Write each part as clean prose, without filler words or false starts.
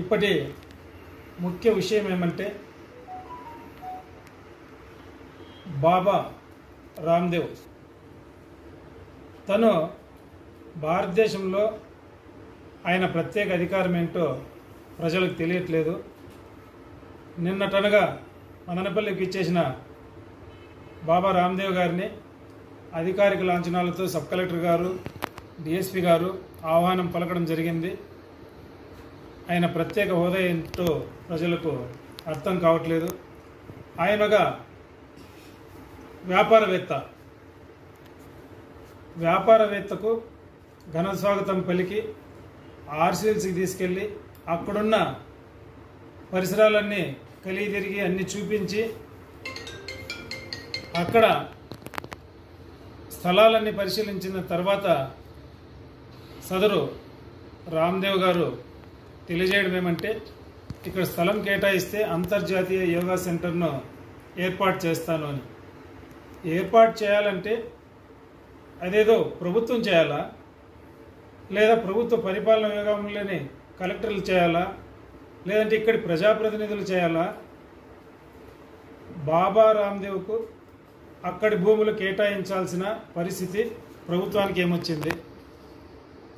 ఇప్పటి ముఖ్య విషయం ఏమంటే బాబా రామ్దేవ్ తను భారతదేశంలో ఆయన ప్రత్యేక అధికారం ఏంటో ప్రజలకు తెలియట్లేదు. నిన్నటనగా మదనపల్లికి ఇచ్చేసిన బాబా రామ్దేవ్ గారిని అధికారిక లాంఛనాలతో సబ్ కలెక్టర్ గారు, డిఎస్పీ గారు ఆహ్వానం పలకడం జరిగింది. ఆయన ప్రత్యేక హోదా ఏంటో ప్రజలకు అర్థం కావట్లేదు. ఆయనగా వ్యాపారవేత్తకు ఘన స్వాగతం పలికి ఆర్సీఎల్సీకి తీసుకెళ్ళి అక్కడున్న పరిసరాలన్నీ కలిగి తిరిగి అన్ని చూపించి అక్కడ స్థలాలన్నీ పరిశీలించిన తర్వాత సదరు రామ్దేవ్ గారు తెలియజేయడం ఏమంటే, ఇక్కడ స్థలం కేటాయిస్తే అంతర్జాతీయ యోగా సెంటర్ను ఏర్పాటు చేస్తాను అని. ఏర్పాటు చేయాలంటే అదేదో ప్రభుత్వం చేయాలా, లేదా ప్రభుత్వ పరిపాలన విభాగంలోని కలెక్టర్లు చేయాలా, లేదంటే ఇక్కడి ప్రజాప్రతినిధులు చేయాలా? బాబా రామ్దేవ్కు అక్కడి భూములు కేటాయించాల్సిన పరిస్థితి ప్రభుత్వానికి ఏమొచ్చింది?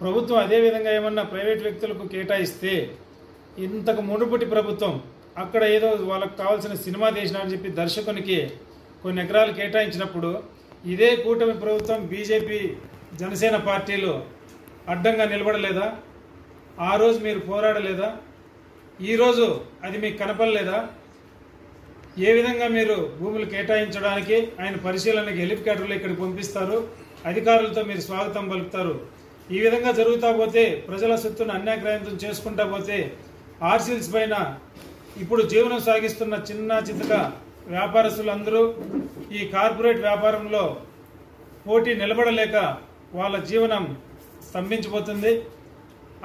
ప్రభుత్వం అదేవిధంగా ఏమన్నా ప్రైవేట్ వ్యక్తులకు కేటాయిస్తే, ఇంతకు మునుపటి ప్రభుత్వం అక్కడ ఏదో వాళ్ళకు కావాల్సిన సినిమా తీసినారని చెప్పి దర్శకునికి కొన్ని ఎకరాలు కేటాయించినప్పుడు ఇదే కూటమి ప్రభుత్వం బీజేపీ జనసేన పార్టీలు అడ్డంగా నిలబడలేదా? ఆ రోజు మీరు పోరాడలేదా? ఈరోజు అది మీకు కనపడలేదా? ఏ విధంగా మీరు భూములు కేటాయించడానికి ఆయన పరిశీలనకి హెలికాప్టర్లు ఇక్కడికి పంపిస్తారు, అధికారులతో మీరు స్వాగతం పలుకుతారు. ఈ విధంగా జరుగుతూ పోతే, ప్రజల సొత్తును అన్యాక్రాంతం చేసుకుంటా పోతే, ఆర్సీల్స్ పైన ఇప్పుడు జీవనం సాగిస్తున్న చిన్న చితక వ్యాపారస్తులందరూ ఈ కార్పొరేట్ వ్యాపారంలో పోటీ నిలబడలేక వాళ్ళ జీవనం స్తంభించిపోతుంది.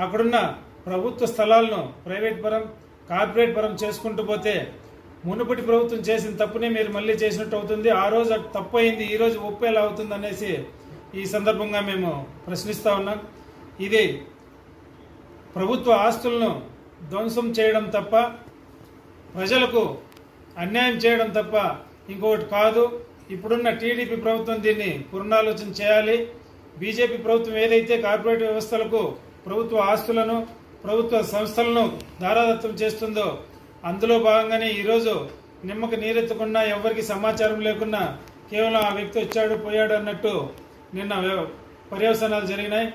అక్కడున్న ప్రభుత్వ స్థలాలను కార్పొరేట్ పరం చేసుకుంటూ పోతే మునుపటి ప్రభుత్వం చేసిన తప్పునే మీరు మళ్ళీ చేసినట్టు అవుతుంది. ఆ రోజు తప్పు అయింది, ఈ రోజు ఒప్పు ఎలా అవుతుంది అనేసి ఈ సందర్భంగా మేము ప్రశ్నిస్తా ఉన్నాం. ఇది ప్రభుత్వ ఆస్తులను ధ్వంసం చేయడం తప్ప, ప్రజలకు అన్యాయం చేయడం తప్ప ఇంకొకటి కాదు. ఇప్పుడున్న టీడీపీ ప్రభుత్వం దీన్ని పునరాలోచన చేయాలి. బీజేపీ ప్రభుత్వం ఏదైతే కార్పొరేట్ వ్యవస్థలకు ప్రభుత్వ ఆస్తులను, ప్రభుత్వ సంస్థలను దారాదత్తం చేస్తుందో, అందులో భాగంగానే ఈరోజు నిమ్మకు నీరెత్తకుండా, ఎవరికి సమాచారం లేకున్నా కేవలం ఆ వ్యక్తి వచ్చాడు పోయాడు అన్నట్టు నిన్న పర్యవసానాలు జరిగినాయి.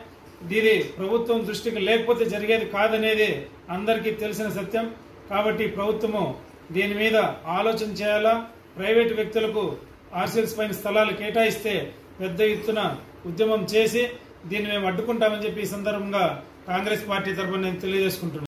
ఇది ప్రభుత్వం దృష్టికి లేకపోతే జరిగేది కాదనేది అందరికీ తెలిసిన సత్యం. కాబట్టి ప్రభుత్వము దీని మీద ఆలోచన చేయాలా. ప్రైవేటు వ్యక్తులకు ఆర్సీఎల్స్ పైన స్థలాలు కేటాయిస్తే పెద్ద ఎత్తున ఉద్యమం చేసి దీన్ని మేము అడ్డుకుంటామని చెప్పి ఈ సందర్భంగా కాంగ్రెస్ పార్టీ తరఫున నేను తెలియజేసుకుంటున్నాను.